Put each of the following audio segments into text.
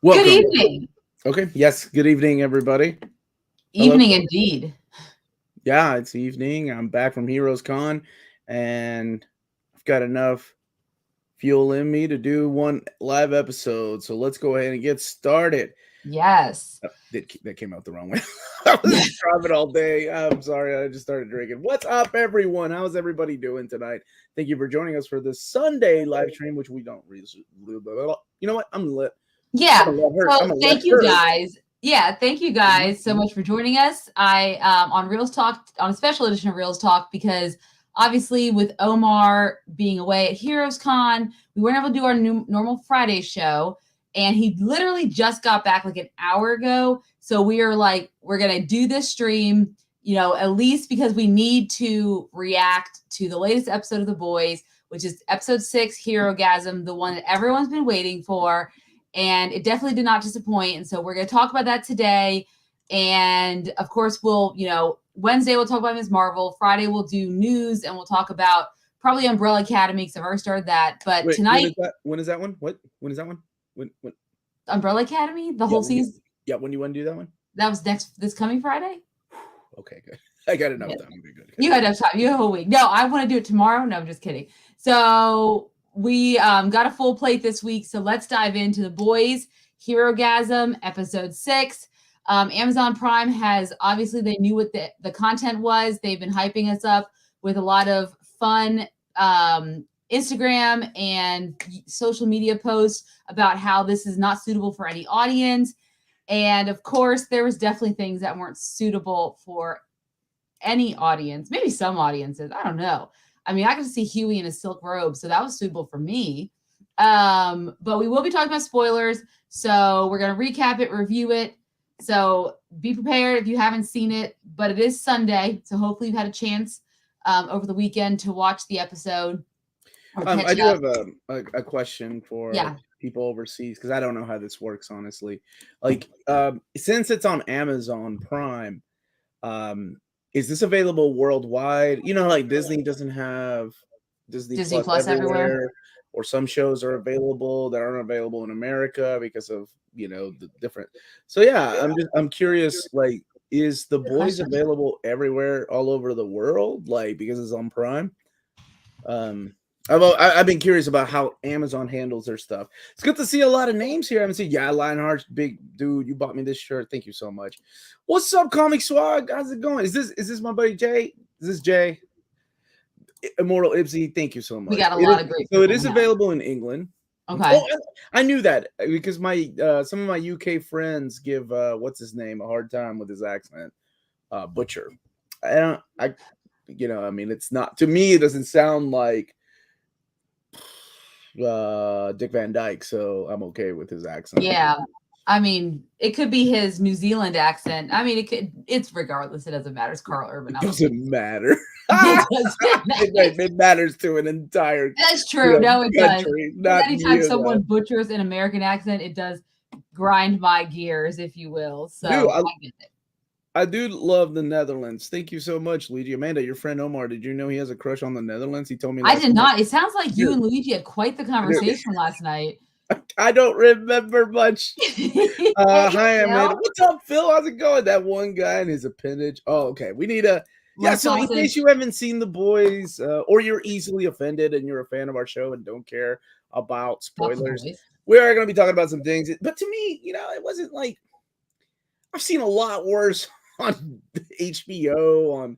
Good Welcome. evening. Okay. Yes. Good evening, everybody. Hello. Evening indeed. Yeah, it's evening. I'm back from Heroes Con, and I've got enough fuel in me to do one live episode. So let's go ahead and get started. Yes. That came out the wrong way. I was driving all day. I'm sorry. I just started drinking. What's up, everyone? How's everybody doing tonight? Thank you for joining us for this Sunday live stream, which we don't really. You know what? I'm Yeah. gonna let her. I'm So gonna let thank you her. guys. Yeah, thank you guys so much for joining us. I on Reelz Talk on a special edition of Reelz Talk because obviously with Omar being away at Heroes Con, we weren't able to do our normal Friday show, and he literally just got back like an hour ago. So we are like, we're gonna do this stream, at least because we need to react to the latest episode of The Boys, which is episode 6, Herogasm, the one that everyone's been waiting for. And it definitely did not disappoint. And so we're going to talk about that today. And of course, Wednesday we'll talk about Ms. Marvel. Friday we'll do news and we'll talk about probably Umbrella Academy because I've already started that. But Wait, tonight, when is that one? What? When is that one? When? Umbrella Academy, the whole season. When do you want to do that one? That was this coming Friday. Okay, good. I got enough time. Good. You had enough time. You have a whole week. No, I want to do it tomorrow. No, I'm just kidding. So we got a full plate this week. So let's dive into The Boys, Herogasm, episode 6. Amazon Prime has, obviously, they knew what the content was. They've been hyping us up with a lot of fun Instagram and social media posts about how this is not suitable for any audience. And of course, there was definitely things that weren't suitable for any audience, maybe some audiences. I don't know. I mean, I could see Huey in a silk robe, so that was suitable for me. But we will be talking about spoilers. So we're going to recap it, review it. So be prepared if you haven't seen it, but it is Sunday. So hopefully you've had a chance over the weekend to watch the episode. I do have a question for people overseas because I don't know how this works, honestly. Like, since it's on Amazon Prime, is this available worldwide? You know, like Disney doesn't have Disney Plus everywhere, or some shows are available that aren't available in America because of the different. So yeah, I'm curious. Like, is The Boys available everywhere, all over the world? Like, because it's on Prime. I've been curious about how Amazon handles their stuff. It's good to see a lot of names here. I haven't seen Lionheart, big dude. You bought me this shirt. Thank you so much. What's up, Comic Swag? How's it going? Is this my buddy Jay? Is this Jay? Immortal Ibsy, thank you so much. We got a lot of great. So it is available in England. Okay. Oh, I knew that because my some of my UK friends give what's his name a hard time with his accent. Butcher. I mean, it's not, to me, it doesn't sound like Dick Van Dyke, so I'm okay with his accent. Yeah, I mean, it could be his New Zealand accent. I mean, it's regardless. It doesn't matter. It's Carl Urban. It doesn't matter. It matters to an entire. That's true. No, it country, does. Anytime someone butchers an American accent, it does grind my gears, if you will. So dude, I get it. I do love the Netherlands. Thank you so much, Luigi. Amanda, your friend Omar, did you know he has a crush on the Netherlands? He told me I did not. It sounds like you and Luigi had quite the conversation last night. I don't remember much. Hi, Amanda. What's up, Phil? How's it going? That one guy and his appendage. Oh, okay. We need a... Yeah, so in case you haven't seen The Boys, or you're easily offended and you're a fan of our show and don't care about spoilers, we are going to be talking about some things. But to me, it wasn't like... I've seen a lot worse on HBO.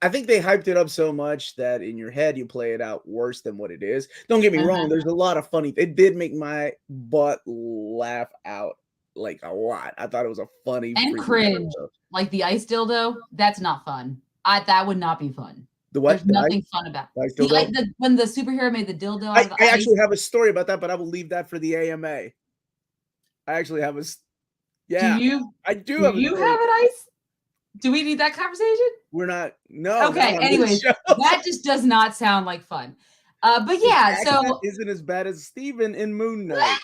I think they hyped it up so much that in your head you play it out worse than what it is. Don't get me wrong. There's a lot of funny. It did make my butt laugh out like a lot. I thought it was a funny and cringe. Like the ice dildo. That's not fun. That would not be fun. The what? There's nothing fun about it. When the superhero made the dildo. I actually have a story about that, but I will leave that for the AMA. I actually have a. Yeah, I do. Do you have an ice? Do we need that conversation? We're not. No. Okay. Anyways, that just does not sound like fun. But yeah, so isn't as bad as Steven in Moon Knight.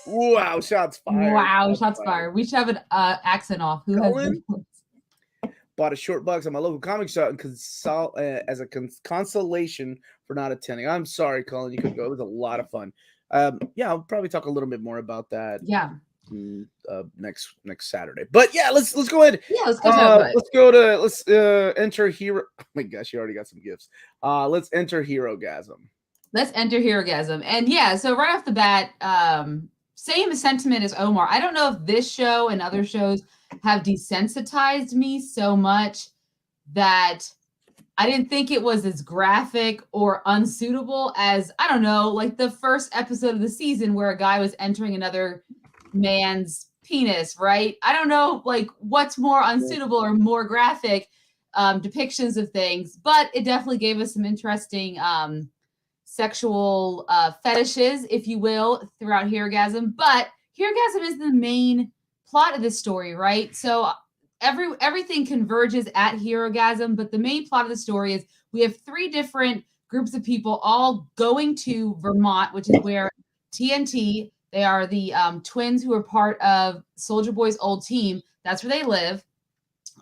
Wow, shots fired. Wow, shots fired. We should have an accent off. Who has bought a short box at my local comic shop as a consolation for not attending. I'm sorry, Colin, you couldn't go. It was a lot of fun. Yeah, I'll probably talk a little bit more about that Yeah. Next Saturday. But yeah, let's go ahead. Yeah, let's go talk about it. Let's enter Hero. Oh my gosh, you already got some gifts. Let's enter Herogasm. Let's enter Herogasm. And yeah, so right off the bat, same sentiment as Omar. I don't know if this show and other shows have desensitized me so much that I didn't think it was as graphic or unsuitable as, I don't know, like the first episode of the season where a guy was entering another man's penis, right? I don't know, like what's more unsuitable or more graphic depictions of things, but it definitely gave us some interesting sexual fetishes, if you will, throughout Herogasm. But Herogasm is the main plot of this story, right? So everything converges at Herogasm, but the main plot of the story is we have 3 different groups of people all going to Vermont, which is where TNT, they are the twins who are part of Soulja Boy's old team. That's where they live,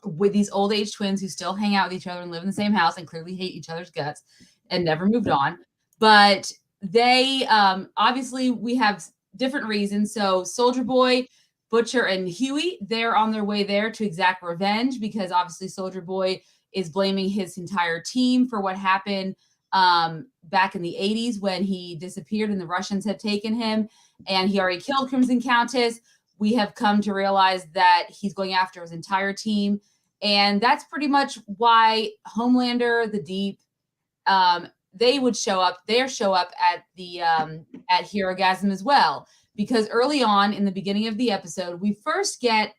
with these old age twins who still hang out with each other and live in the same house and clearly hate each other's guts and never moved on. But they obviously, we have different reasons. So Soulja Boy, Butcher, and Huey, they're on their way there to exact revenge because obviously Soulja Boy is blaming his entire team for what happened back in the 80s when he disappeared and the Russians had taken him, and he already killed Crimson Countess. We have come to realize that he's going after his entire team, and that's pretty much why Homelander, the Deep, they would show up at the at Herogasm as well, because early on in the beginning of the episode, we first get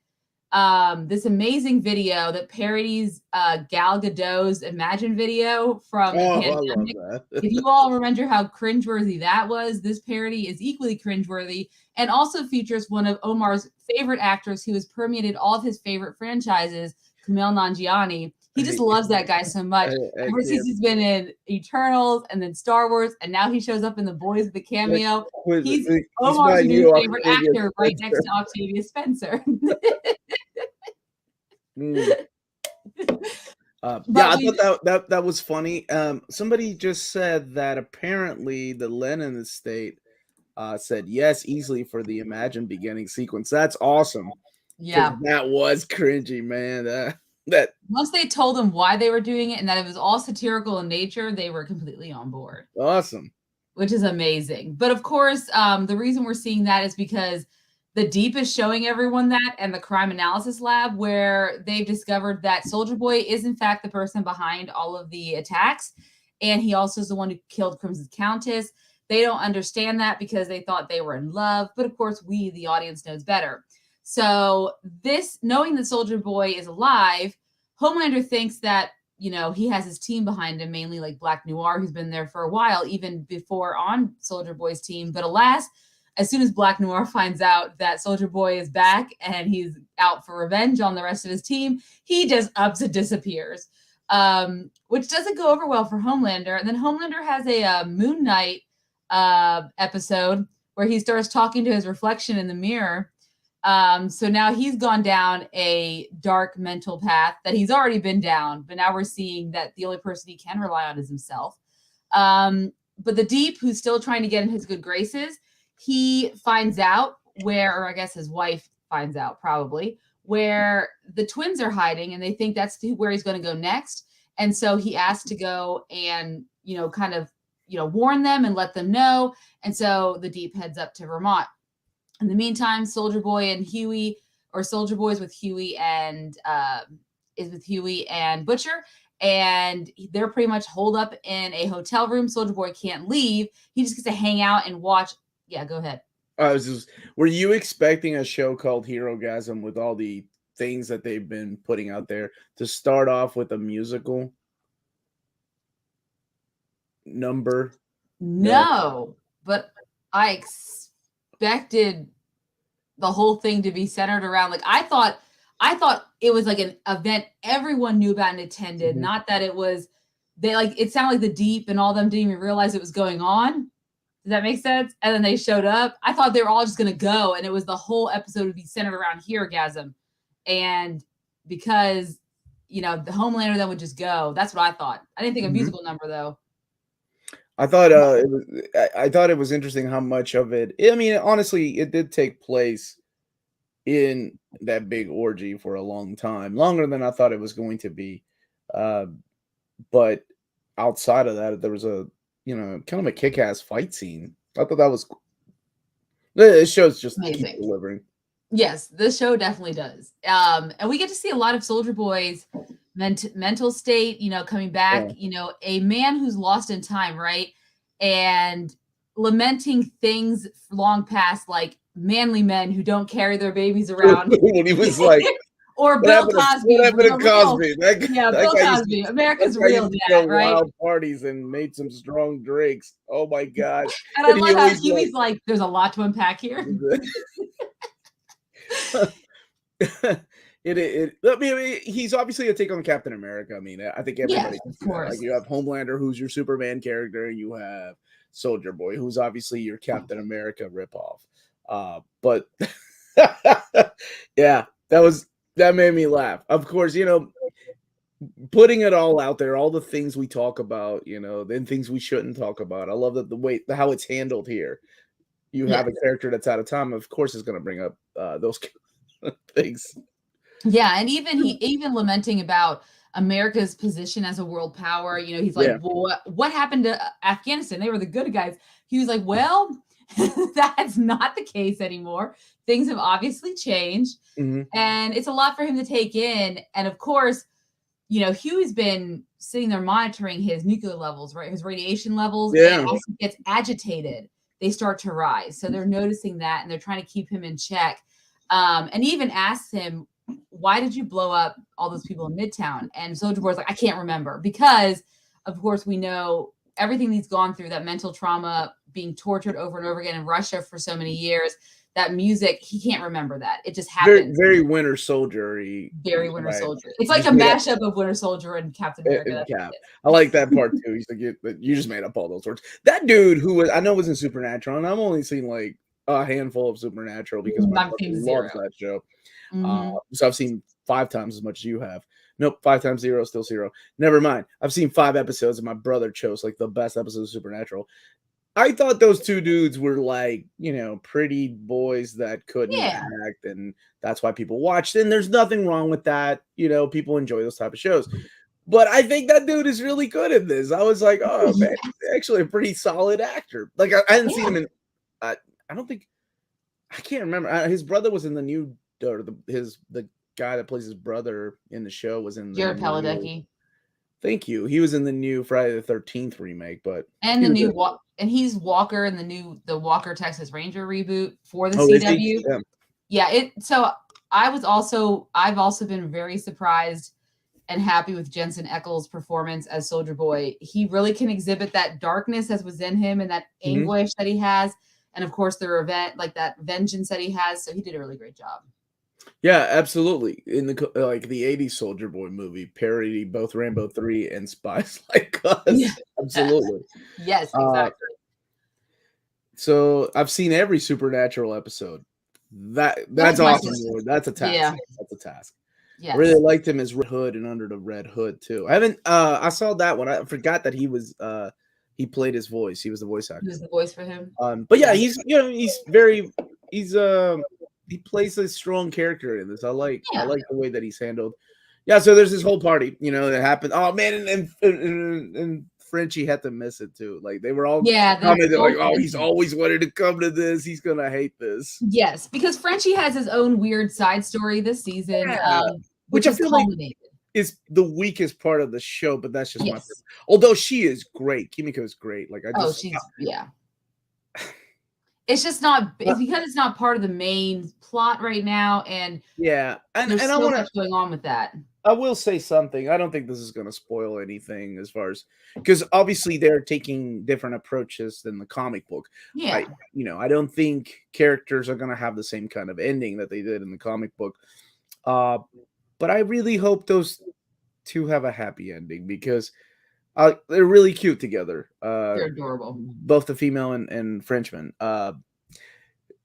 this amazing video that parodies Gal Gadot's Imagine video from the pandemic. I love that. If you all remember how cringeworthy that was, this parody is equally cringeworthy and also features one of Omar's favorite actors who has permeated all of his favorite franchises, Kumail Nanjiani. He just loves that guy so much. Ever since he's been in Eternals and then Star Wars, and now he shows up in The Boys with a cameo. He's Omar's new favorite actor right next to Octavia Spencer. Yeah, I thought that was funny. Somebody just said that apparently the Lennon estate said yes easily for the Imagine beginning sequence. That's awesome. Yeah, that was cringy, man. That once they told them why they were doing it and that it was all satirical in nature, they were completely on board. Awesome. Which is amazing. But of course, the reason we're seeing that is because the Deep is showing everyone that, and the crime analysis lab, where they've discovered that Soulja Boy is in fact the person behind all of the attacks, and he also is the one who killed Crimson Countess. They don't understand that because they thought they were in love, but of course we, the audience, knows better. So this, knowing that Soulja Boy is alive, Homelander thinks that, you know, he has his team behind him, mainly like Black Noir, who's been there for a while, even before on Soulja Boy's team. But alas, as soon as Black Noir finds out that Soulja Boy is back and he's out for revenge on the rest of his team, he just ups and disappears, which doesn't go over well for Homelander. And then Homelander has a Moon Knight episode where he starts talking to his reflection in the mirror. So now he's gone down a dark mental path that he's already been down, but now we're seeing that the only person he can rely on is himself. But the Deep, who's still trying to get in his good graces, he finds out where, or I guess his wife finds out probably, where the twins are hiding, and they think that's where he's going to go next. And so he asks to go and, you know, kind of, you know, warn them and let them know. And so the Deep heads up to Vermont. In the meantime, Soulja Boy and Huey, or Soulja Boy's with Huey and is with Huey and Butcher, and they're pretty much holed up in a hotel room. Soulja Boy can't leave; he just gets to hang out and watch. Yeah, go ahead. Were you expecting a show called Herogasm with all the things that they've been putting out there to start off with a musical number? No, but I expected the whole thing to be centered around, like, I thought it was like an event everyone knew about and attended, not that it was, they, like, it sounded like the Deep and all of them didn't even realize it was going on. Does that make sense? And then they showed up. I thought they were all just going to go, and it was the whole episode would be centered around Herogasm. And because, you know, the Homelander then would just go. That's what I thought. I didn't think a musical number, though. I thought I thought it was interesting how much of it. I mean, honestly, it did take place in that big orgy for a long time, longer than I thought it was going to be. Uh, but outside of that, there was a kind of a kick-ass fight scene. I thought that was it shows just keep Amazing. delivering. Yes, this show definitely does. And we get to see a lot of Soldier Boy's mental state, coming back, a man who's lost in time, right? And lamenting things long past, like manly men who don't carry their babies around. When he was like, or Bill Cosby. What happened to Cosby? Bill Cosby, America's real dad, right? Wild parties and made some strong drinks. Oh my God. And I love how Huey's like, there's a lot to unpack here. I mean, he's obviously a take on Captain America. I mean, I think everybody, of course. Like, you have Homelander, who's your Superman character. You have Soldier Boy, who's obviously your Captain America ripoff. But yeah, that made me laugh. Of course, putting it all out there, all the things we talk about, then things we shouldn't talk about. I love that how it's handled here. You have a character that's out of time, of course, is going to bring up those things. Yeah, and even lamenting about America's position as a world power. He's like, well, what happened to Afghanistan? They were the good guys. He was like, well, that's not the case anymore. Things have obviously changed, and it's a lot for him to take in. And of course, Huey's been sitting there monitoring his nuclear levels, right? His radiation levels. Yeah. And as he gets agitated, they start to rise. So they're noticing that, and they're trying to keep him in check. And even asks him, why did you blow up all those people in Midtown? And Soldier Boy's like, I can't remember, because of course we know everything he's gone through, that mental trauma, being tortured over and over again in Russia for so many years, that music, he can't remember that. It just happened. Very Winter Soldier. Very Winter Soldier. It's like a mashup of Winter Soldier and Captain America. I like that part too. He's like, you just made up all those words. That dude who I know was in Supernatural, and I've only seen like a handful of Supernatural because my brother loves that show. So I've seen 5 times as much as you have. Nope, 5 times 0, still 0. Never mind. I've seen 5 episodes, and my brother chose like the best episode of Supernatural. I thought those 2 dudes were like, pretty boys that couldn't act, and that's why people watched. And there's nothing wrong with that. People enjoy those type of shows. But I think that dude is really good at this. I was like, oh man, he's actually a pretty solid actor. Like I hadn't seen him in. I can't remember. His brother was in the new, or the guy that plays his brother in the show was in the Jared Padalecki. Thank you. He was in the new Friday the 13th remake, and the new and he's Walker in the Walker Texas Ranger reboot for the CW. So I've also been very surprised and happy with Jensen Ackles' performance as Soldier Boy. He really can exhibit that darkness that was in him and that anguish that he has, and of course the that vengeance that he has. So he did a really great job. Yeah, absolutely. In the 80s Soldier Boy movie, parody both Rambo 3 and Spies Like Us. Yeah. Absolutely. Yes, exactly. So I've seen every Supernatural episode. That's awesome, Lord. That's a task. Yeah. That's a task. Yes. I really liked him as Red Hood and Under the Red Hood too. I saw that one. I forgot that he was he played his voice. He was the voice actor. He was the voice for him. But yeah, he plays a strong character in this. I like the way that he's handled. Yeah, so there's this whole party, that happened. Oh man, and Frenchie had to miss it too. Like they were all commenting like, oh, he's always wanted to come to this. He's gonna hate this. Yes, because Frenchie has his own weird side story this season, which I feel like is the weakest part of the show. But that's just my. Although she is great, Kimiko is great. Like It's just not. It's because it's not part of the main plot right now, and and I want much going on with that. I will say something. I don't think this is going to spoil anything as far as because obviously they're taking different approaches than the comic book. Yeah, I don't think characters are going to have the same kind of ending that they did in the comic book. But I really hope those 2 have a happy ending because they're really cute together. They're adorable. Both the female and Frenchman.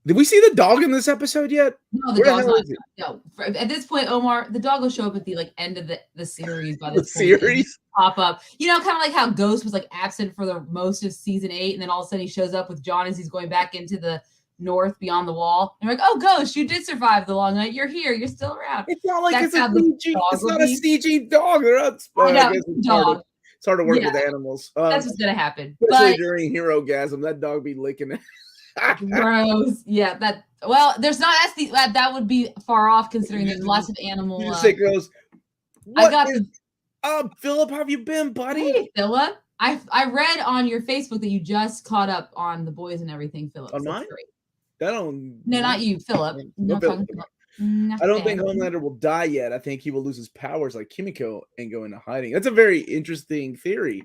Did we see the dog in this episode yet? No, the dog's not. No, at this point, Omar, the dog will show up at the end of the series. By this series, pop up. You know, kind of like how Ghost was like absent for the most of season 8, and then all of a sudden he shows up with John as he's going back into the north beyond the wall. And you're like, oh, Ghost, you did survive the long night. You're here. You're still around. It's not like it's a CG. It's not a CG dog. They're not. I guess dog. It's hard to work with animals. That's what's gonna happen. Especially during Herogasm, that dog be licking it. Gross. Yeah, there's not that would be far off considering there's lots of animal. You say goes. Philip, how have you been, buddy? Hey, Philip. I read on your Facebook that you just caught up on The Boys and everything, Philip. On mine? No, not you, Philip. I don't think Homelander will die yet. I think he will lose his powers like Kimiko and go into hiding. That's a very interesting theory.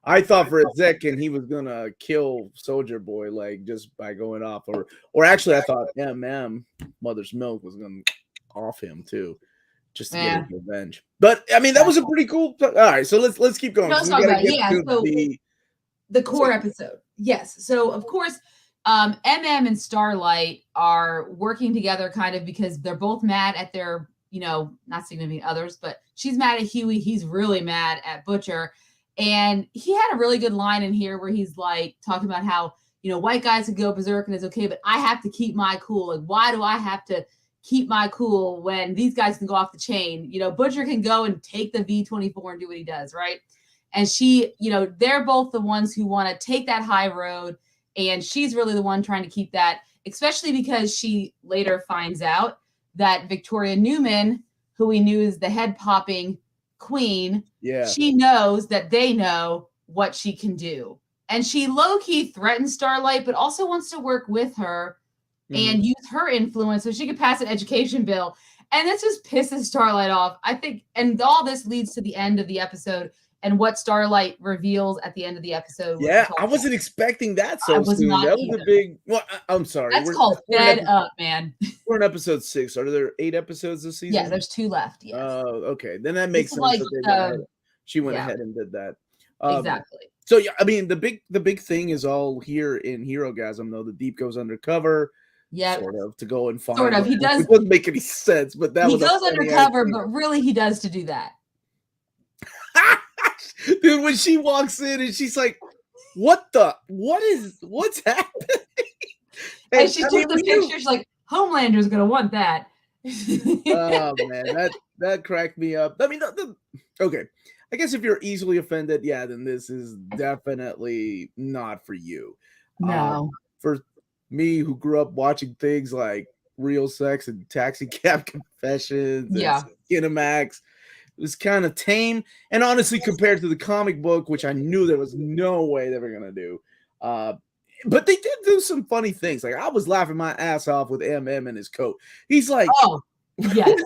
I thought for a second he was gonna kill Soldier Boy, like just by going off, or actually I thought Mother's Milk was gonna off him too, just to get revenge. But I mean that was a pretty cool. All right, so let's keep going. Let's talk about the core episode. Yes, so of course, and Starlight are working together, kind of because they're both mad at their, not significant others, but she's mad at Huey. He's really mad at Butcher. And he had a really good line in here where he's like talking about how, white guys can go berserk and it's okay, but I have to keep my cool. Like, why do I have to keep my cool when these guys can go off the chain? Butcher can go and take the V-24 and do what he does, right? And she, they're both the ones who want to take that high road. And she's really the one trying to keep that, especially because she later finds out that Victoria Newman, who we knew is the head popping queen, she knows that they know what she can do. And she low-key threatens Starlight, but also wants to work with her and use her influence so she could pass an education bill. And this just pisses Starlight off, I think. And all this leads to the end of the episode and what Starlight reveals at the end of the episode. Yeah, I wasn't expecting that so soon. That was a big... Well, I'm sorry. That's called fed up, man. We're in episode 6. Are there 8 episodes this season? Yeah, there's 2 left. Yes. Okay. Then that makes sense. She went ahead and did that. Exactly. So yeah, I mean the big thing is all here in Herogasm, though. The Deep goes undercover. Yeah, sort of to go and find. Sort of. He does. It doesn't make any sense, but that he goes undercover, but really he does to do that. Dude, when she walks in and she's like, what's happening? And she took the picture, she's like, Homelander's gonna want that. Oh man, that cracked me up. I mean, okay. I guess if you're easily offended, then this is definitely not for you. No. For me, who grew up watching things like Real Sex and Taxi Cab Confessions and Climax, it was kind of tame. And honestly, compared to the comic book, which I knew there was no way they were going to do, but they did do some funny things. Like, I was laughing my ass off with MM in his coat. He's like, oh, yes.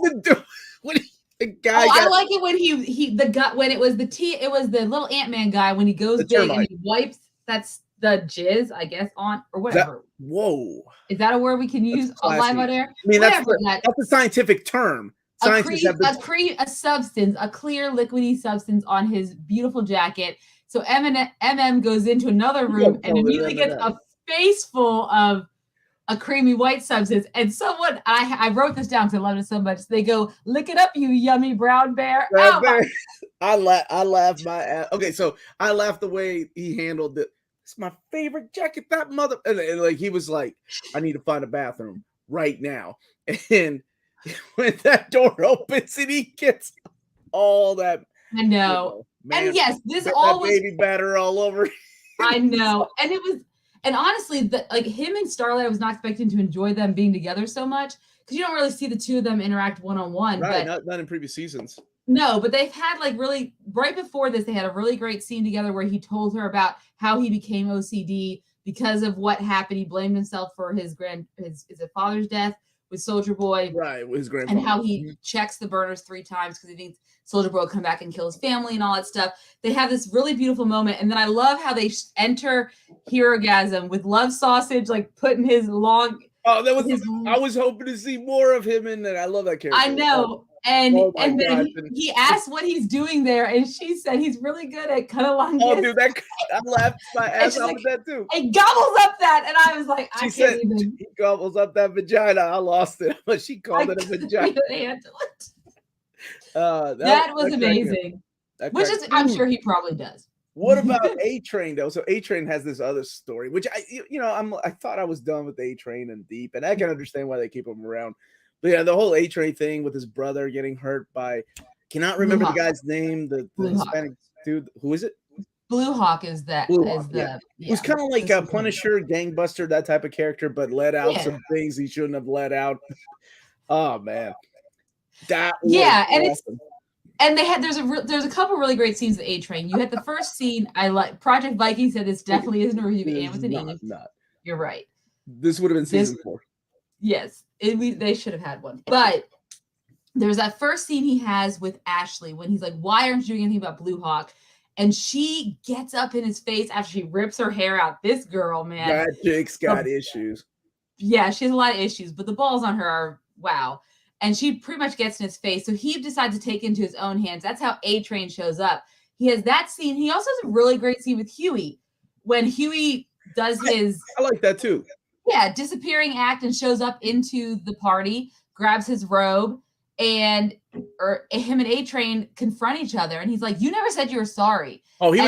The guy I like it when it was the little Ant-Man guy when he goes big and he wipes that's the jizz, I guess, on or whatever. Is that a word we can use live on air? I mean, that's a scientific term. A substance, a clear liquidy substance on his beautiful jacket. So MM goes into another room and immediately gets a face full of a creamy white substance. And someone, I wrote this down because I loved it so much. They go, lick it up, you yummy brown bear. I laughed my ass. Okay, so I laughed the way he handled it. It's my favorite jacket, that mother. And like he was like, I need to find a bathroom right now. And when that door opens and he gets all that. I know. Man, and yes, this all was baby batter all over. I know. And it was, and honestly, like him and Starlight, I was not expecting to enjoy them being together so much because you don't really see the two of them interact one-on-one. Right, not in previous seasons. No, but they've had like really right before this, they had a really great scene together where he told her about how he became OCD because of what happened. He blamed himself for his father's death with Soldier Boy. Right, with his grandfather. And how he checks the burners 3 times because he thinks Soldier Boy will come back and kill his family and all that stuff. They have this really beautiful moment. And then I love how they enter Herogasm with Love Sausage, like putting his long... Oh, I was hoping to see more of him in that. I love that character. I know. And then he asked what he's doing there, and she said he's really good at cunnilingus. Oh, dude, I laughed my ass off with that too. He gobbles up that, and I was like, I can't even. He gobbles up that vagina. I lost it, but she called it a vagina. That was amazing. Which is, I'm sure he probably does. What about A-Train though? So A-Train has this other story, which I thought I was done with A-Train and Deep, and I can understand why they keep him around. But yeah, the whole A-Train thing with his brother getting hurt by, cannot remember the guy's name, the Hispanic dude. Who is it? Blue Hawk is that. It was kind of like a Punisher, gangbuster, that type of character, but let out some things he shouldn't have let out. Oh man, that was awesome. And they had there's a couple really great scenes with A-Train. You had the first scene. I like Project Viking said this definitely isn't a review and with an E. You're right. This would have been season 4. Yes, they should have had one. But there's that first scene he has with Ashley when he's like, "Why aren't you doing anything about Blue Hawk?" And she gets up in his face after she rips her hair out. This girl, man, that chick's got issues. Yeah, she has a lot of issues, but the balls on her are wow. And she pretty much gets in his face. So he decides to take it into his own hands. That's how A-Train shows up. He has that scene. He also has a really great scene with Huey when Huey does his... I like that too. Yeah, disappearing act and shows up into the party, grabs his robe, and him and A-Train confront each other. And he's like, "You never said you were sorry." Oh, he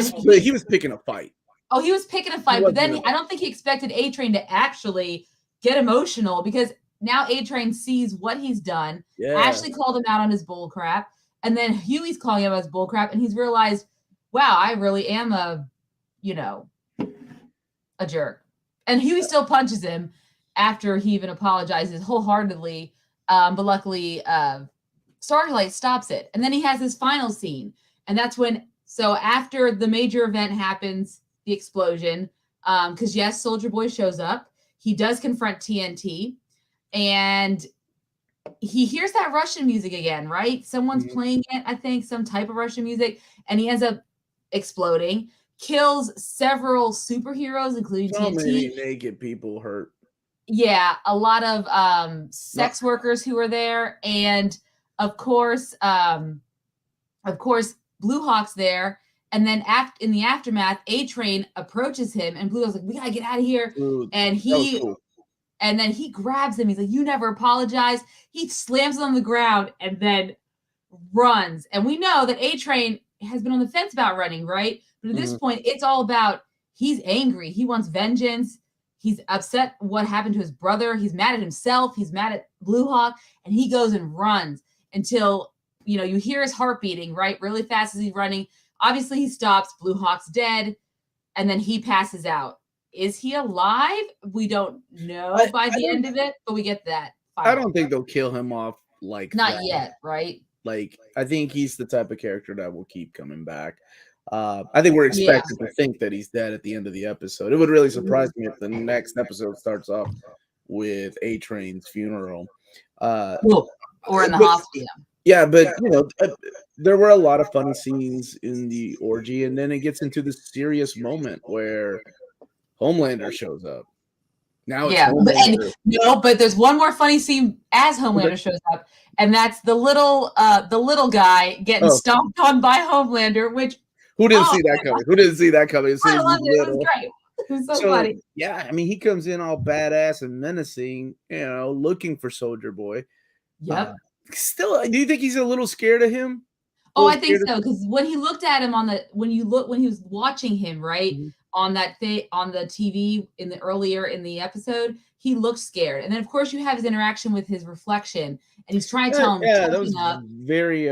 was picking a fight. Oh, he was picking a fight. But then I don't think he expected A-Train to actually get emotional because... Now A-Train sees what he's done. Yeah. Ashley called him out on his bull crap. And then Huey's calling him out his bull crap. And he's realized, wow, I really am a jerk. And Huey still punches him after he even apologizes wholeheartedly. But luckily, Starlight stops it. And then he has his final scene. And that's when, so after the major event happens, the explosion, because yes, Soldier Boy shows up. He does confront TNT. And he hears that Russian music again, right? Someone's playing it, I think, some type of Russian music. And he ends up exploding, kills several superheroes, including TNT. Many naked people hurt. Yeah, a lot of sex workers who were there. And of course, Blue Hawk's there. And then in the aftermath, A-Train approaches him and Blue Hawk's like, "We gotta get out of here." And then he grabs him. He's like, "You never apologize." He slams him on the ground and then runs. And we know that A-Train has been on the fence about running, right? But at this point, it's all about he's angry. He wants vengeance. He's upset what happened to his brother. He's mad at himself. He's mad at Blue Hawk. And he goes and runs until, you hear his heart beating, right? Really fast as he's running. Obviously, he stops. Blue Hawk's dead. And then he passes out. Is he alive? We don't know by the end of it, but we get that. I don't think they'll kill him off like not that. Yet, right? Like, I think he's the type of character that will keep coming back. I think we're expected to think that he's dead at the end of the episode. It would really surprise me if the next episode starts off with A-Train's funeral. Or in the hospital. Yeah, but, there were a lot of funny scenes in the orgy, and then it gets into the serious moment where Homelander shows up. Now it's but there's one more funny scene as Homelander shows up, and that's the little guy getting stomped on by Homelander. Who didn't see that coming? Who didn't see that coming? I loved it. It was great. It was so funny. Yeah, I mean, he comes in all badass and menacing, looking for Soldier Boy. Yep. Still, do you think he's a little scared of him? Oh, I think so, because when he looked at him when he was watching him, right, on that on the TV earlier in the episode, he looked scared. And then of course you have his interaction with his reflection, and he's trying to tell him. Yeah, that was very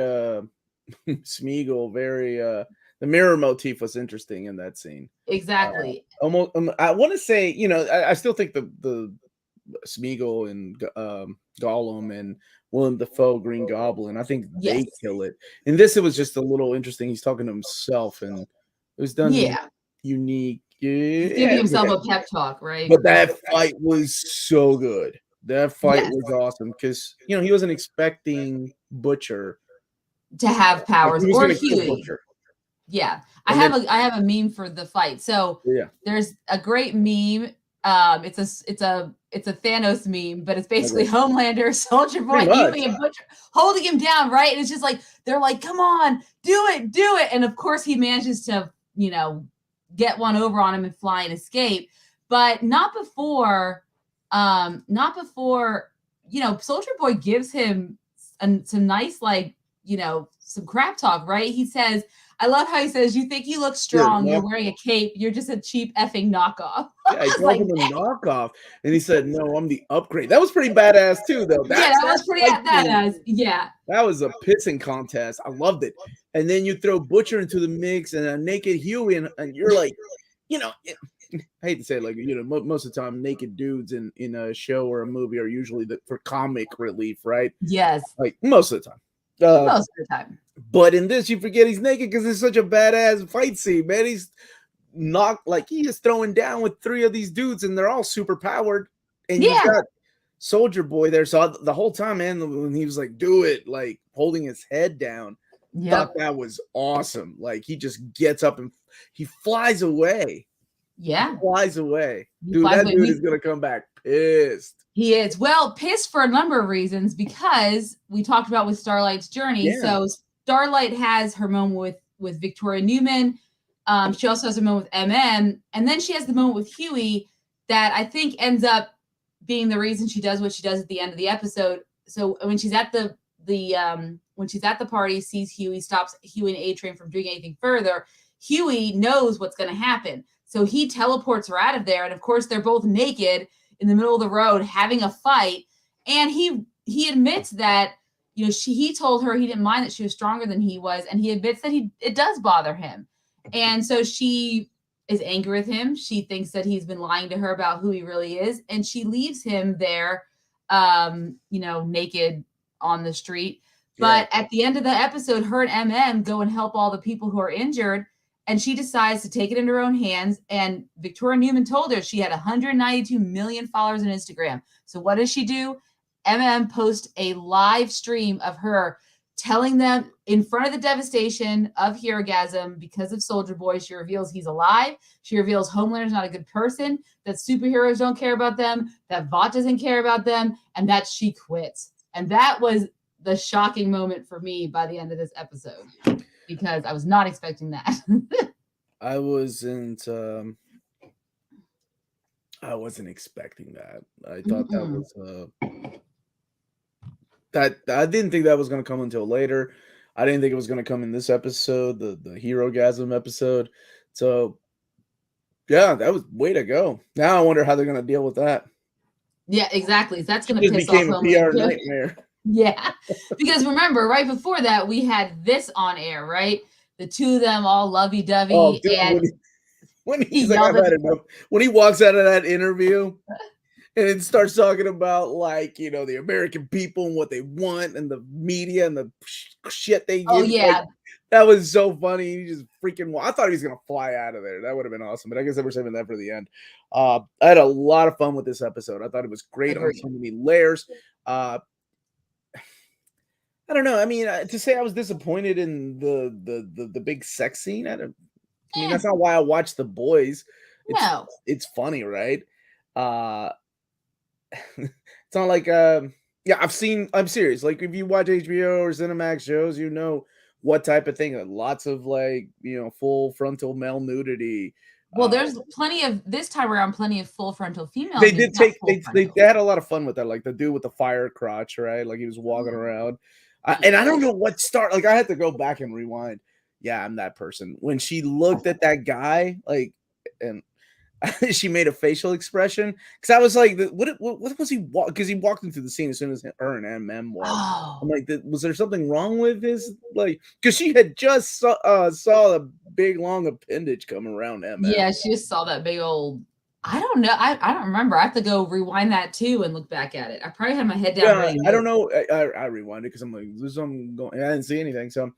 Smeagol, very the mirror motif was interesting in that scene. Exactly. Almost, I want to say, I still think the Smeagol and Gollum and Willem Dafoe Green Goblin, I think they kill it. In this, it was just a little interesting. He's talking to himself, and it was done unique. He's giving himself a pep talk, right? But that fight was so good. That fight was awesome because he wasn't expecting Butcher to have powers or Huey. Yeah, I have a meme for the fight. So there's a great meme. It's a Thanos meme, but it's basically Homelander, Soldier Boy, Huey, and Butcher holding him down, right? And it's just like they're like, "Come on, do it!" And of course, he manages to, get one over on him and fly and escape, but not before. Soldier Boy gives him some nice, some crap talk, right? He says, I love how he says, "You think you look strong? You're wearing a cape. You're just a cheap effing knockoff." Yeah, he called him a knockoff, and he said, "No, I'm the upgrade." That was pretty badass too, though. That was pretty badass. Yeah, that was a pissing contest. I loved it. And then you throw Butcher into the mix and a naked Huey, and you're like, I hate to say it, like, most of the time, naked dudes in a show or a movie are usually for comic relief, right? Yes, like most of the time. Most of the time. But in this, you forget he's naked because it's such a badass fight scene, man. He's he is throwing down with 3 of these dudes, and they're all super powered. And you got Soldier Boy there. So the whole time, man, when he was like, "Do it," like holding his head down, thought that was awesome. Like he just gets up and he flies away. Yeah, he flies away. Dude, that dude is gonna come back pissed. He is. Well, pissed for a number of reasons, because we talked about with Starlight's journey. Yeah. So Starlight has her moment with Victoria Newman. She also has a moment with MM, and then she has the moment with Huey that I think ends up being the reason she does what she does at the end of the episode. So when she's at when she's at the party, sees Huey, stops Huey and A-Train from doing anything further. Huey knows what's going to happen, so he teleports her out of there. And of course, they're both naked in the middle of the road having a fight. And he admits that, he told her he didn't mind that she was stronger than he was, and he admits that it does bother him. And so she is angry with him. She thinks that he's been lying to her about who he really is, and she leaves him there, naked on the street. But at the end of the episode, her and MM go and help all the people who are injured, and she decides to take it into her own hands. And Victoria Newman told her she had 192 million followers on Instagram. So what does she do? MM posts a live stream of her telling them in front of the devastation of Herogasm because of Soldier Boy. She reveals he's alive. She reveals Homelander's not a good person, that superheroes don't care about them, that Vought doesn't care about them, and that she quits. And that was the shocking moment for me by the end of this episode, because I was not expecting that. I wasn't expecting that. I thought that was that I didn't think that was going to come until later. I didn't think it was going to come in this episode, the Herogasm episode. So yeah, that was way to go. Now I wonder how they're going to deal with that. Yeah, exactly. That's going to piss off a PR nightmare. Yeah, because remember, right before that, we had this on air, right? The two of them all lovey-dovey. Oh, dude, and when he's like, I've had enough. When he walks out of that interview and it starts talking about, like, the American people and what they want and the media and the shit they give. Oh, yeah. Like, that was so funny. He just freaking, I thought he was going to fly out of there. That would have been awesome. But I guess they were saving that for the end. I had a lot of fun with this episode. I thought it was great on so many layers. I don't know. I mean, to say I was disappointed in the big sex scene, I mean, that's not why I watch The Boys. It's funny, right? It's not like I'm serious. Like, if you watch HBO or Cinemax shows, what type of thing. Lots of, like, full frontal male nudity. Well, there's plenty of this time around, plenty of full frontal female. They did take they had a lot of fun with that, like the dude with the fire crotch, right? Like he was walking around. And I don't know what like I had to go back and rewind. Yeah, I'm that person. When she looked at that guy, like, and she made a facial expression, because I was like, what was he? Because he walked into the scene as soon as her and MM walked. Oh. I'm like, was there something wrong with his? Like, because she had just saw a big long appendage come around MM. Yeah, she just saw that big old. I don't know. I don't remember. I have to go rewind that too and look back at it. I probably had my head down. Yeah, I don't know. I rewind it because I'm like, there's something going. I didn't see anything. So,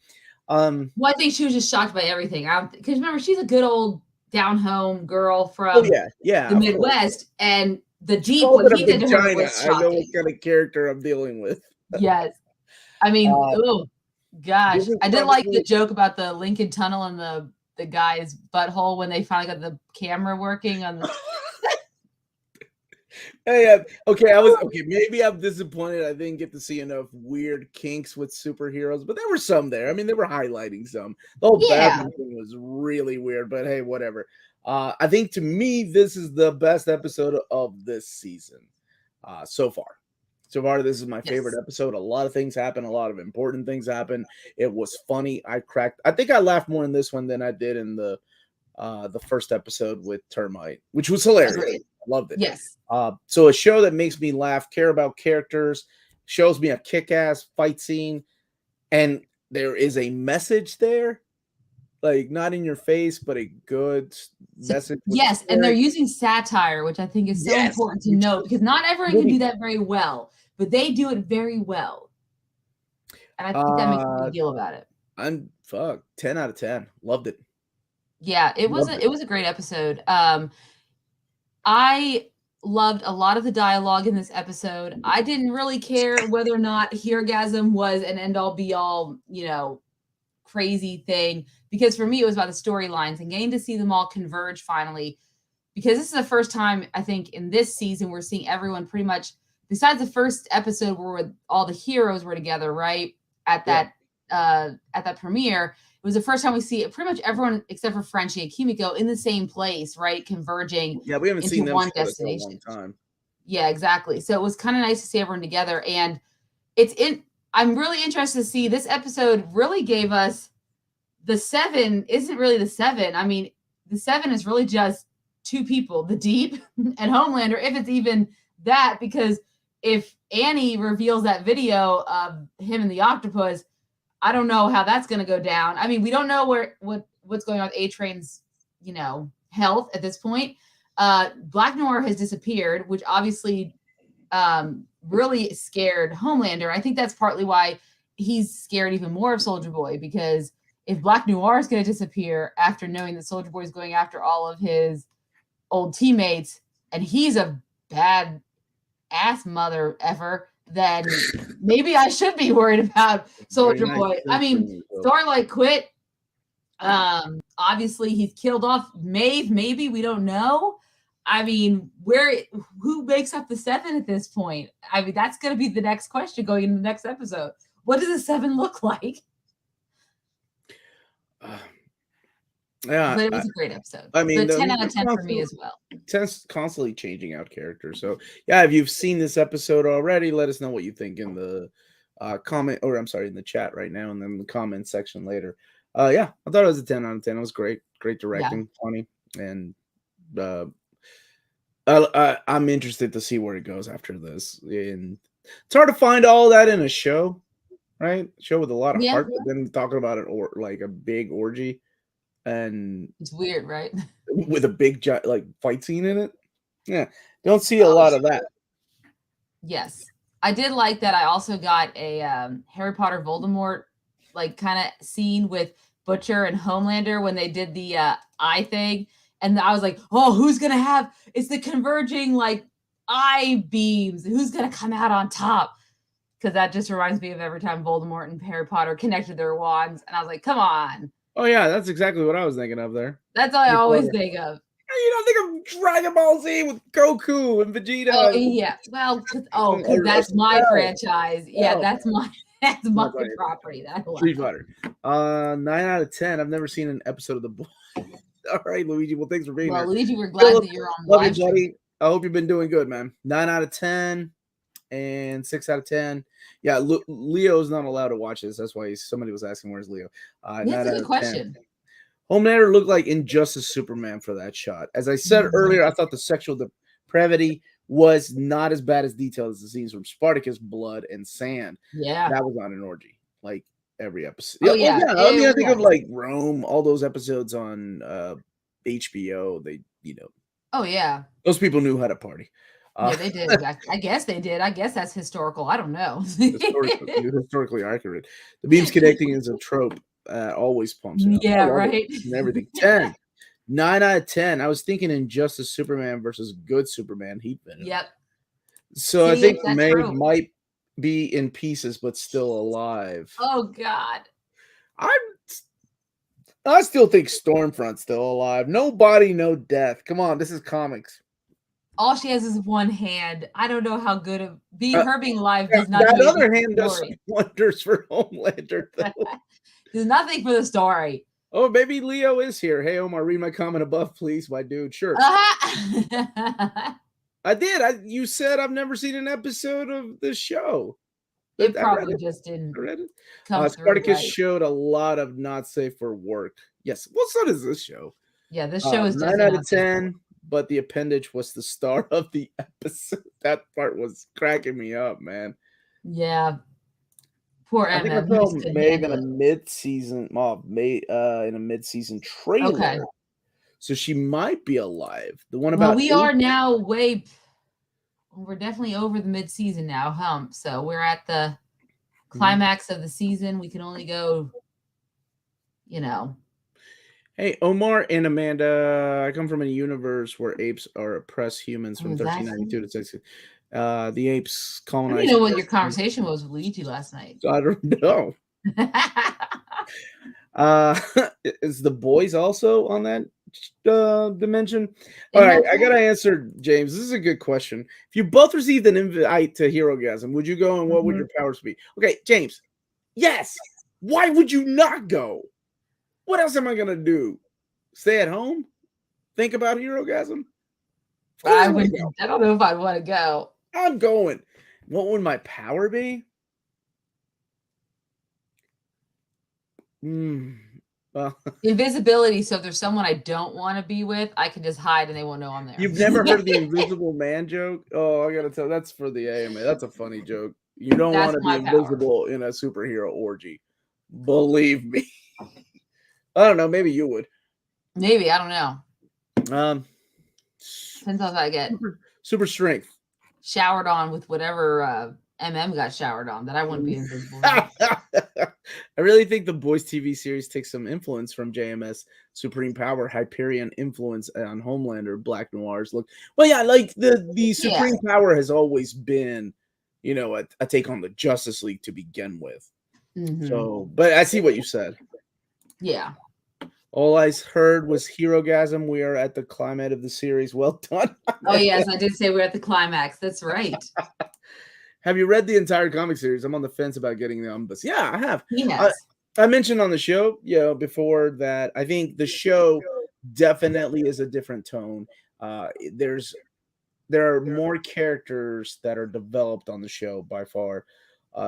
well, I think she was just shocked by everything. Because remember, she's a good old down home girl from the Midwest, and the Jeep what he did to her was shocking. I know what kind of character I'm dealing with. Yes, I mean, oh gosh, I did like the joke about the Lincoln Tunnel and the guy's butthole when they finally got the camera working on the. Hey, maybe I'm disappointed I didn't get to see enough weird kinks with superheroes, but there were some there. I mean, they were highlighting some. The whole Batman thing was really weird, but hey, whatever. I think, to me, this is the best episode of this season so far. So far, this is my favorite episode. A lot of things happen. A lot of important things happen. It was funny. I think I laughed more in this one than I did in the first episode with Termite, which was hilarious. Agreed. I loved it. Yes. So a show that makes me laugh, care about characters, shows me a kick-ass fight scene, and there is a message there. Like, not in your face, but a good message. Yes, and they're using satire, which I think is so important to note, because not everyone can do that very well, but they do it very well. And I think that makes a big deal about it. I'm 10 out of 10. Loved it. Yeah, it was a great episode. I loved a lot of the dialogue in this episode. I didn't really care whether or not Herogasm was an end-all be-all, crazy thing, because for me it was about the storylines and getting to see them all converge finally, because this is the first time I think in this season we're seeing everyone pretty much, besides the first episode where all the heroes were together, right, at that premiere. It was the first time we see pretty much everyone except for Frenchie and Kimiko in the same place, right, converging. Yeah, we haven't seen them one destination. In a long time. Yeah, exactly. So it was kind of nice to see everyone together, and I'm really interested to see, this episode really gave us the 7 isn't really the 7. I mean, the 7 is really just 2 people, the Deep and Homelander, if it's even that, because if Annie reveals that video of him and the octopus, I don't know how that's going to go down. I mean, we don't know what's going on with A-Train's, health at this point. Black Noir has disappeared, which obviously really scared Homelander. I think that's partly why he's scared even more of Soldier Boy, because if Black Noir is going to disappear after knowing that Soldier Boy is going after all of his old teammates, and he's a bad ass mother ever, then maybe I should be worried about Soldier Boy. I mean, Starlight quit. Obviously he's killed off Maeve. Maybe, we don't know. I mean, who makes up the 7 at this point? I mean, that's going to be the next question going into the next episode. What does the 7 look like? Yeah, but it was a great episode. I mean, 10 out of 10 for me as well. 10's constantly changing out characters. So yeah, if you've seen this episode already, let us know what you think in the in the chat right now, and then the comment section later. Yeah, I thought it was a 10 out of 10. It was great directing, funny, and I'm interested to see where it goes after this. And it's hard to find all that in a show, right? Show with a lot of heart, but then talking about it or like a big orgy. And it's weird, right? With a big fight scene in it. Yeah, don't see a lot of that. Yes, I did like that. I also got a Harry Potter Voldemort kind of scene with Butcher and Homelander when they did the eye thing, and I was like, oh, who's gonna have? It's the converging eye beams. Who's gonna come out on top? Because that just reminds me of every time Voldemort and Harry Potter connected their wands, and I was like, come on. Oh yeah, that's exactly what I was thinking of there. That's what I always think of. You don't think of Dragon Ball Z with Goku and Vegeta? Oh yeah, well, because that's my franchise. Yeah, that's my property. Street Fighter. 9 out of 10. I've never seen an episode of The Boys. All right, Luigi. Well, thanks for being here. Luigi, we're glad that you're on. Love you, buddy. I hope you've been doing good, man. 9 out of 10 and 6 out of 10. Yeah, Leo's not allowed to watch this. That's why somebody was asking, where's Leo? That's a good question. 10. Homelander looked like Injustice Superman for that shot. As I said earlier, I thought the sexual depravity was not as bad as detailed as the scenes from Spartacus, Blood, and Sand. Yeah. That was on an orgy. Every episode. Oh, yeah. I mean, I think of Rome, all those episodes on HBO. They, Oh, yeah. Those people knew how to party. Yeah, they did. I guess they did. I guess that's historical. I don't know. historically accurate. The beams connecting is a trope. Always pumps me up. Yeah, right. And everything. 10. 9 out of 10. I was thinking Injustice Superman versus Good Superman. Heat Venom. Yep. So I think Maeve might be in pieces, but still alive. Oh God. I still think Stormfront's still alive. No body, no death. Come on, this is comics. All she has is one hand. I don't know how good of her being alive does not. That other hand does wonders for Homelander, though. There's nothing for the story. Oh, maybe Leo is here. Hey, Omar, read my comment above, please, my dude. Sure. I did. You said I've never seen an episode of this show. It I read probably it. just didn't I read it. come through Spartacus right. showed a lot of not safe for work. Yes. Well, so does this show. Yeah, this show is 9 definitely out not of 10, but the appendage was the star of the episode. That part was cracking me up, man. Yeah. Poor I think I MM. He saw just couldn't Maeve in handle a it. mid-season, in a mid-season trailer. Okay. So she might be alive. The one Well, about we are now we're definitely over the mid-season now, hump. So we're at the climax of the season. We can only go, Hey, Omar and Amanda, I come from a universe where apes are oppressed humans from is that 1392 to 60. The apes I don't colonized. even know what your conversation was with Luigi last night. I don't know. Is the boys also on that dimension? All right, I gotta answer, James. This is a good question. If you both received an invite to Herogasm, would you go, and what would your powers be? Okay, James. Yes. Why would you not go? What else am I gonna do? Stay at home? Think about Herogasm? I don't know if I'd want to go. I'm going. What would my power be? Well, invisibility. So if there's someone I don't want to be with, I can just hide and they won't know I'm there. You've never heard the Invisible Man joke? Oh, I gotta tell. That's for the AMA. That's a funny joke. You don't want to be invisible in a superhero orgy. Believe me. I don't know. Maybe you would. Maybe, I don't know. Depends on if I get super strength. Showered on with whatever MM got showered on, that I wouldn't be invisible. I really think the Boys TV series takes some influence from JMS Supreme Power, Hyperion influence on Homelander, Black Noir's look. Well, yeah, like the Supreme Power has always been, a take on the Justice League to begin with. Mm-hmm. So, but I see what you said. Yeah. All I heard was Herogasm. We are at the climax of the series. Well done. Oh, yes, I did say we're at the climax. That's right. Have you read the entire comic series? I'm on the fence about getting the omnibus. Yeah, I have. Yes. I mentioned on the show, before that I think the show definitely is a different tone. There are more characters that are developed on the show by far.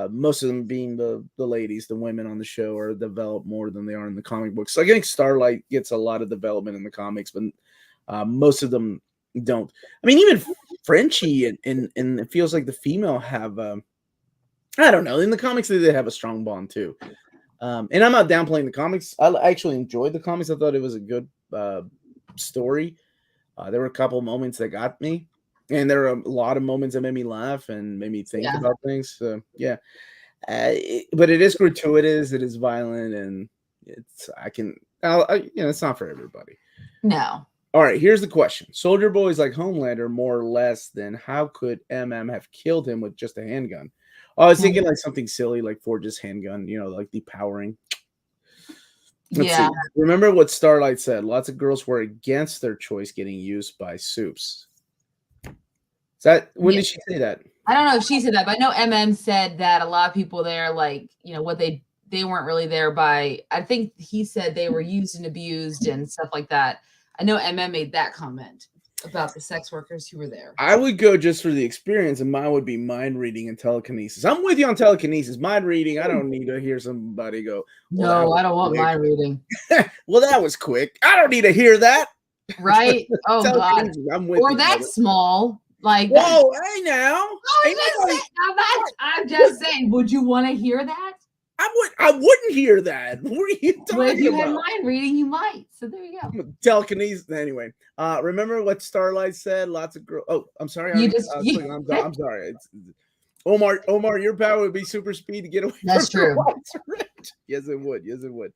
Most of them being the ladies, the women on the show are developed more than they are in the comic books. So I think Starlight gets a lot of development in the comics, but most of them don't. I mean, even Frenchie and it feels like the female have I don't know, in the comics they have a strong bond too. And I'm not downplaying the comics. I actually enjoyed the comics. I thought it was a good story. There were a couple of moments that got me, and there are a lot of moments that made me laugh and made me think about things. So yeah, but it is gratuitous. It is violent, and it's it's not for everybody. No. All right, here's the question. Soldier Boy's like Homelander, more or less, then how could MM have killed him with just a handgun? I was thinking like something silly like Forge's handgun, like depowering. Let's see. Remember what Starlight said. Lots of girls were against their choice getting used by Soups. When did she say that? I don't know if she said that, but I know MM said that a lot of people there, like, what they weren't really there by, I think he said they were used and abused and stuff like that. I know MM made that comment about the sex workers who were there. I would go just for the experience, and mine would be mind reading and telekinesis. I'm with you on telekinesis. Mind reading, I don't need to hear somebody go, well, no, I don't want mind reading. Well, that was quick. I don't need to hear that. Right? Oh, God. I'm with or you, that small. Like, whoa, hey now. I'm just saying, would you want to hear that? I wouldn't hear that. What are you talking about? If you had mind reading, you might. So there you go. Telekinesis. Anyway, remember what Starlight said? Lots of girls. Oh, I'm sorry. I'm sorry. Omar, your power would be super speed to get away. That's true. Yes, it would. Yes, it would.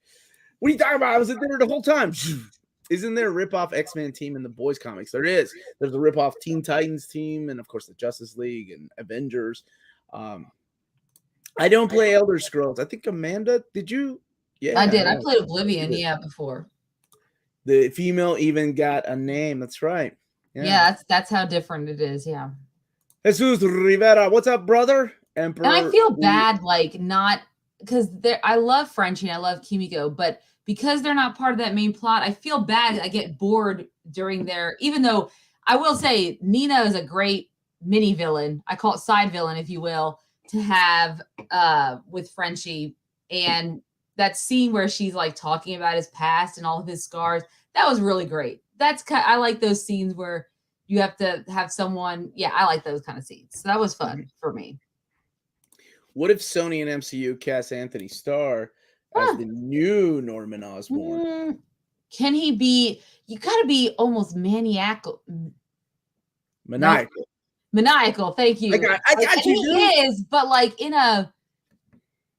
What are you talking about? I was at dinner the whole time. Isn't there a rip-off X-Men team in the boys comics? There is. There's a rip-off Teen Titans team, and of course the Justice League and Avengers. I don't play Elder Scrolls. I think Amanda, did you? Yeah, I did. I played Oblivion, before. The female even got a name. That's right. Yeah, that's how different it is. Yeah. Jesus Rivera, what's up, brother? Emperor. And I feel bad, like, not because I love Frenchie and I love Kimiko, but because they're not part of that main plot, I feel bad. I get bored during even though I will say Nina is a great mini villain. I call it side villain, if you will, to have with Frenchie. And that scene where she's like talking about his past and all of his scars, that was really great. I like those scenes where you have to have someone. Yeah, I like those kind of scenes. So that was fun for me. What if Sony and MCU cast Anthony Starr as the new Norman Osborn? Can he be? You got to be almost maniacal. Maniacal. Thank you. I got you. He is, but like in a.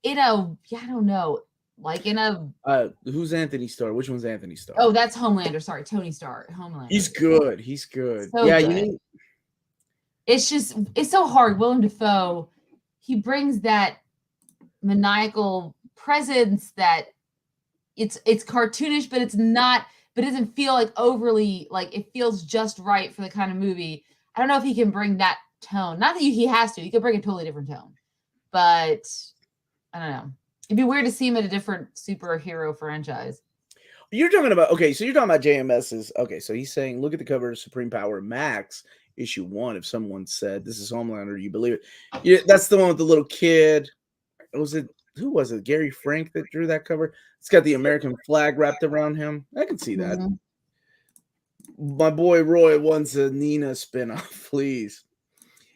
I don't know. Like in a who's Anthony Starr? Which one's Anthony Starr? Oh, that's Homelander. Sorry, Tony Starr. Homelander. He's good. So yeah, good. It's so hard. Willem Dafoe, he brings that maniacal presence that it's cartoonish, but it's not. But it doesn't feel like overly like it feels just right for the kind of movie. I don't know if he can bring that tone. Not that he has to. He could bring a totally different tone, but I don't know. It'd be weird to see him in a different superhero franchise. You're talking about, okay, so you're talking about JMS's, okay, so he's saying, look at the cover of Supreme Power Max, issue 1. If someone said, this is Homelander, you believe it. Yeah, that's the one with the little kid. Who was it? Gary Frank that drew that cover? It's got the American flag wrapped around him. I can see that. My boy Roy wants a Nina spinoff, please.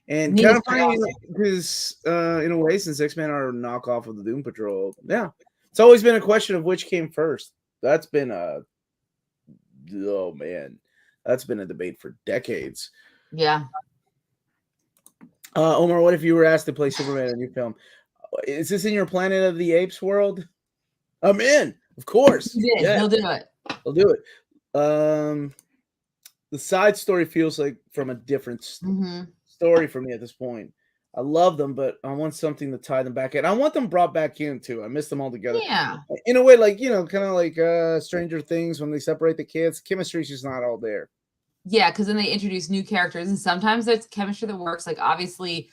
And kind of funny because, in a way, since X-Men are a knockoff of the Doom Patrol, yeah, it's always been a question of which came first. That's been that's been a debate for decades. Yeah. Omar, what if you were asked to play Superman in a new film? Is this in your Planet of the Apes world? I'm in, of course. Yeah. He'll do it. He'll do it. The side story feels like from a different story for me at this point. I love them, but I want something to tie them back in. I want them brought back in too. I miss them all together. Yeah. In a way, like, kind of like Stranger Things when they separate the kids. Chemistry's just not all there. Yeah, because then they introduce new characters, and sometimes there's chemistry that works. Like obviously,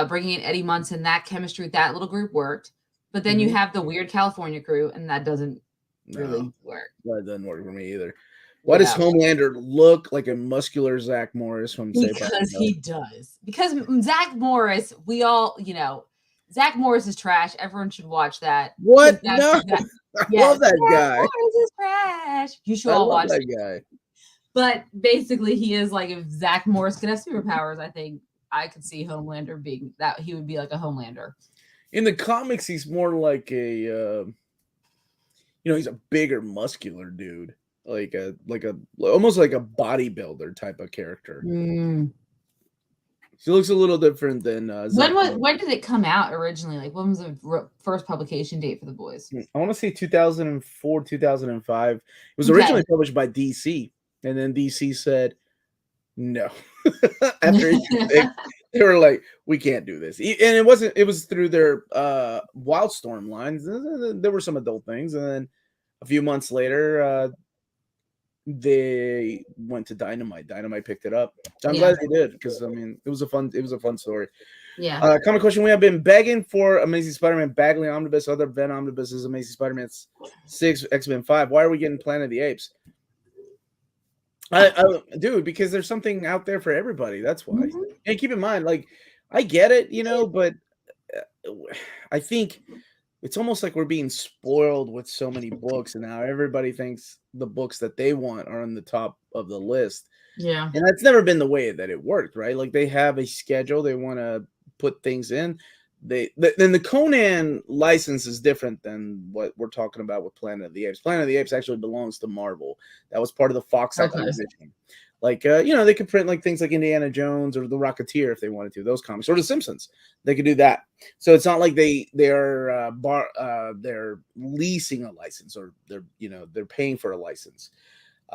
bringing in Eddie Munson, that chemistry with that little group worked. But then you have the weird California crew, and that doesn't really work. That doesn't work for me either. Why does Homelander look like a muscular Zach Morris from Saved by the Bell? Because he does. Because Zach Morris, we all, Zach Morris is trash. Everyone should watch that. What? No. I love that guy. Zach Morris is trash. You should all watch that guy. But basically, he is like, if Zach Morris could have superpowers, I think I could see Homelander being that. He would be like a Homelander. In the comics, he's more like a, he's a bigger, muscular dude. Like a almost like a bodybuilder type of character. She looks a little different than when did it come out originally? Like when was the first publication date for The Boys? I want to say 2004, 2005. It was originally published by DC, and then DC said no. After they were like, we can't do this. And it was through their Wildstorm lines. There were some adult things, and then a few months later they went to Dynamite. Dynamite picked it up. So I'm glad they did, because it was a fun story. Yeah. Common question: we have been begging for Amazing Spider-Man Bagley Omnibus, other Ben Omnibuses, Amazing Spider-Man 6, X-Men 5. Why are we getting Planet of the Apes? Dude, because there's something out there for everybody. That's why. And keep in mind, like, I get it, but I think it's almost like we're being spoiled with so many books, and now everybody thinks the books that they want are on the top of the list. Yeah. And that's never been the way that it worked, right? Like, they have a schedule. They want to put things in. Then the Conan license is different than what we're talking about with Planet of the Apes. Planet of the Apes actually belongs to Marvel. That was part of the Fox acquisition. Like, they could print like things like Indiana Jones or The Rocketeer if they wanted to, those comics, or The Simpsons. They could do that. So it's not like they're leasing a license, or they're paying for a license.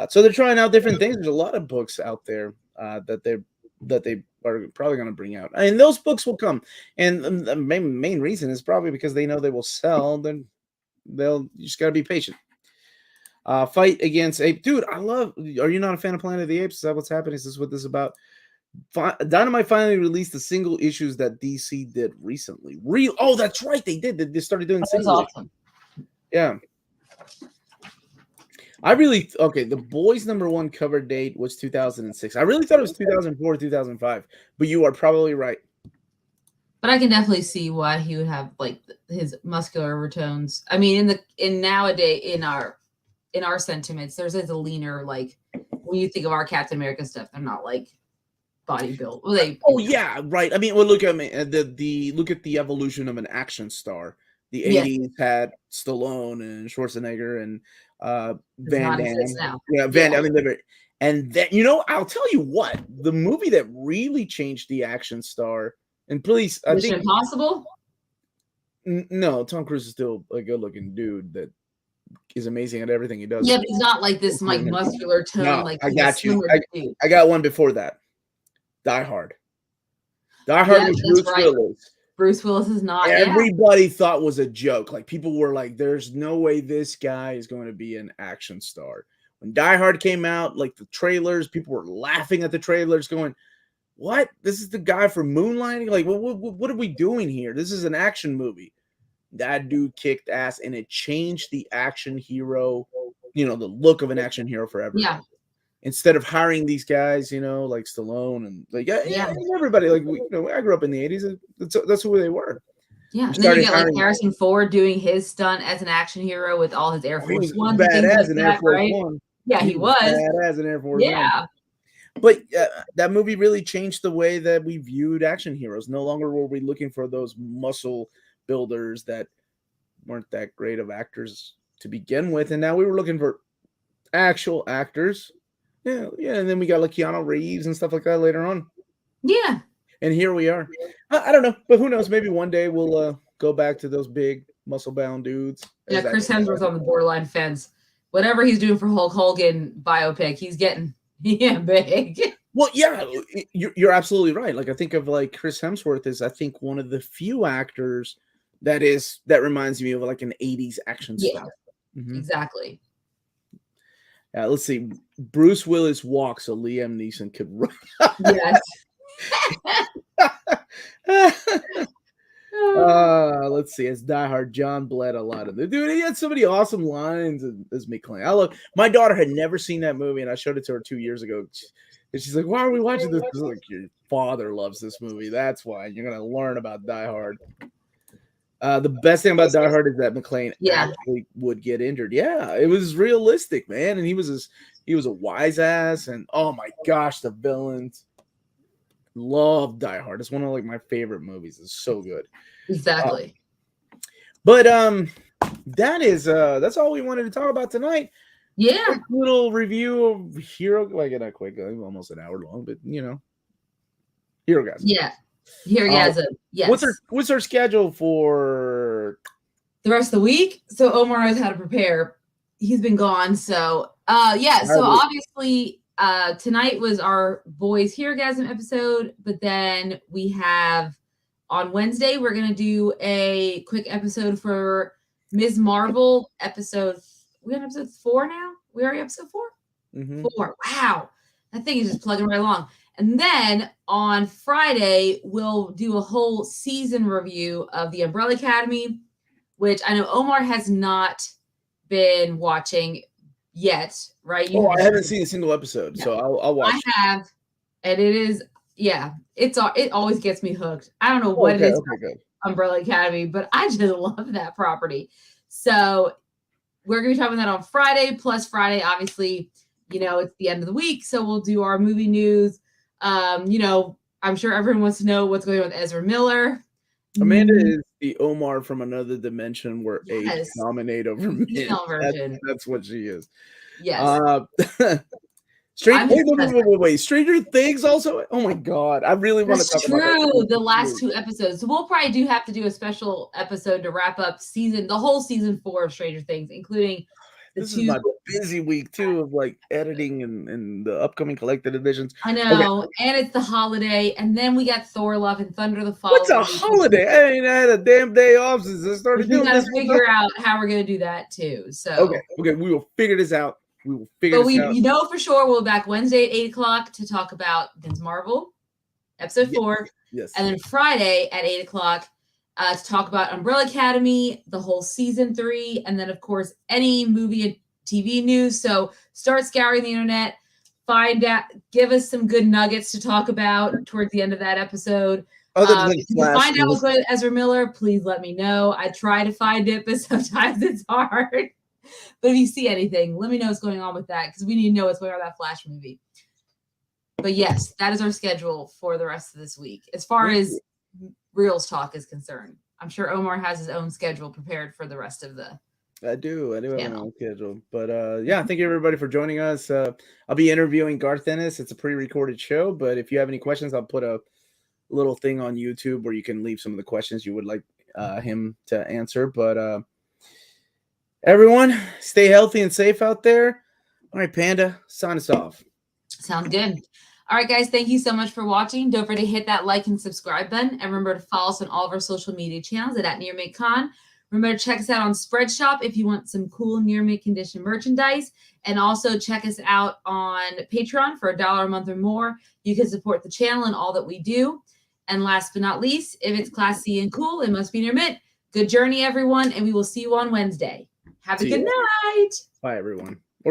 So they're trying out different things. There's a lot of books out there that they are probably going to bring out, and those books will come. And the main reason is probably because they know they will sell. Then you just got to be patient. Fight against ape, dude. Are you not a fan of Planet of the Apes? Is that what's happening? Is this what this is about? Dynamite finally released the single issues that DC did recently. Oh, that's right, they did. They started doing singles. Awesome. Yeah. The Boys #1 cover date was 2006. I really thought it was 2004, 2005, but you are probably right. But I can definitely see why he would have like his muscular overtones. I mean, in nowadays in our sentiments, there's a leaner, like when you think of our Captain America stuff, they're not like body built. Well, yeah, right. I mean, well, look at the look at the evolution of an action star. The yes. 80s had Stallone and Schwarzenegger and Van Not exist Damme. now. Yeah, Van Damme. And then, I'll tell you what, the movie that really changed the action star, and please, I Mission think Impossible. No, Tom Cruise is still a good-looking dude that is amazing at everything he does. Yeah, but he's not like this like muscular tone. No, like I got you. I got one before that. Die Hard. Die Hard was Bruce Willis. Bruce Willis is not. Everybody thought was a joke. Like, people were like, "There's no way this guy is going to be an action star." When Die Hard came out, like the trailers, people were laughing at the trailers, going, "What? This is the guy from Moonlighting? Like, what are we doing here? This is an action movie." That dude kicked ass, and it changed the action hero, the look of an action hero forever. Yeah. Instead of hiring these guys, like Stallone and like everybody, like I grew up in the 80s. That's who they were. Yeah, and then you get like Harrison Ford doing his stunt as an action hero with all his Air Force One. Badass in Air Force One. Yeah, he was badass in Air Force One. Yeah. But that movie really changed the way that we viewed action heroes. No longer were we looking for those muscle builders that weren't that great of actors to begin with, and now we were looking for actual actors. Yeah, and then we got like Keanu Reeves and stuff like that later on. Yeah. And here we are. I don't know, but who knows? Maybe one day we'll go back to those big muscle-bound dudes. Yeah, Chris Hemsworth's on the borderline fence. Whatever he's doing for Hulk Hogan biopic, he's getting big. Well, yeah, you're absolutely right. Like, I think of like Chris Hemsworth is, I think, one of the few actors that reminds me of like an 80s action star. Mm-hmm. Exactly. Let's see. Bruce Willis walks, so Liam Neeson could run. Yes. Let's see. It's Die Hard. John bled a lot of it. Dude, he had so many awesome lines as McClane. My daughter had never seen that movie, and I showed it to her 2 years ago. And she's like, "Why are we watching this?" I was like, "Your father loves this movie. That's why. You're gonna learn about Die Hard." The best thing about Die Hard is that McClane actually would get injured. Yeah, it was realistic, man. And he was a wise ass. And oh my gosh, the villains. Love Die Hard. It's one of like my favorite movies. It's so good. Exactly. But that's all we wanted to talk about tonight. Yeah. Quick little review of Hero. Like, not quick, almost an hour long, but Herogasm. Yeah. Herogasm. Yes. What's our schedule for the rest of the week? So Omar knows how to prepare. He's been gone. So so obviously tonight was our Boys Herogasm episode, but then we have on Wednesday we're gonna do a quick episode for Ms. Marvel episode. We're on episode 4 now. We already episode 4? Mm-hmm. 4. Wow. That thing is just plugging right along. And then on Friday, we'll do a whole season review of the Umbrella Academy, which I know Omar has not been watching yet, right? I haven't seen a single episode, so I'll watch. I have, and it is, it always gets me hooked. I don't know what it is about Umbrella Academy, but I just love that property. So we're going to be talking about that on Friday, plus Friday, obviously, it's the end of the week, so we'll do our movie news. I'm sure everyone wants to know what's going on with Ezra Miller. Amanda is the Omar from another dimension where age dominate over men. That's what she is. Yes. Stranger Things also. Oh my God, I really want to talk about that. The last 2 episodes. So we'll probably have to do a special episode to wrap up the whole season 4 of Stranger Things, including this is my busy week too of like editing and the upcoming collected editions. I know, and it's the holiday, and then we got Thor: Love and Thunder the fall. What's a holiday? I had a damn day off since I started doing this. We got to figure out how we're going to do that too. So okay, we will figure this out. We will figure this out. You know for sure we'll be back Wednesday at 8:00 to talk about Ms. Marvel, episode 4. Yes. And then Friday at 8:00 to talk about Umbrella Academy, the whole season 3, and then of course any movie TV news. So start scouring the internet, find out, give us some good nuggets to talk about towards the end of that episode. If you find out what's going on Ezra Miller, please let me know. I try to find it, but sometimes it's hard. But if you see anything, let me know what's going on with that, because we need to know what's going on with that Flash movie. But yes, that is our schedule for the rest of this week. As far as Reelz Talk is concerned, I'm sure Omar has his own schedule prepared for the rest of the I do have my own schedule. But thank you everybody for joining us. I'll be interviewing Garth Ennis. It's a pre-recorded show, but if you have any questions, I'll put a little thing on YouTube where you can leave some of the questions you would like him to answer. But everyone, stay healthy and safe out there. All right, Panda, sign us off. Sounds good. All right, guys, thank you so much for watching. Don't forget to hit that like and subscribe button. And remember to follow us on all of our social media channels at NearMakeCon. Remember to check us out on Spreadshop if you want some cool near mint condition merchandise. And also check us out on Patreon for $1 a month or more. You can support the channel and all that we do. And last but not least, if it's classy and cool, it must be near mint. Good journey, everyone, and we will see you on Wednesday. Have a good night. Bye, everyone.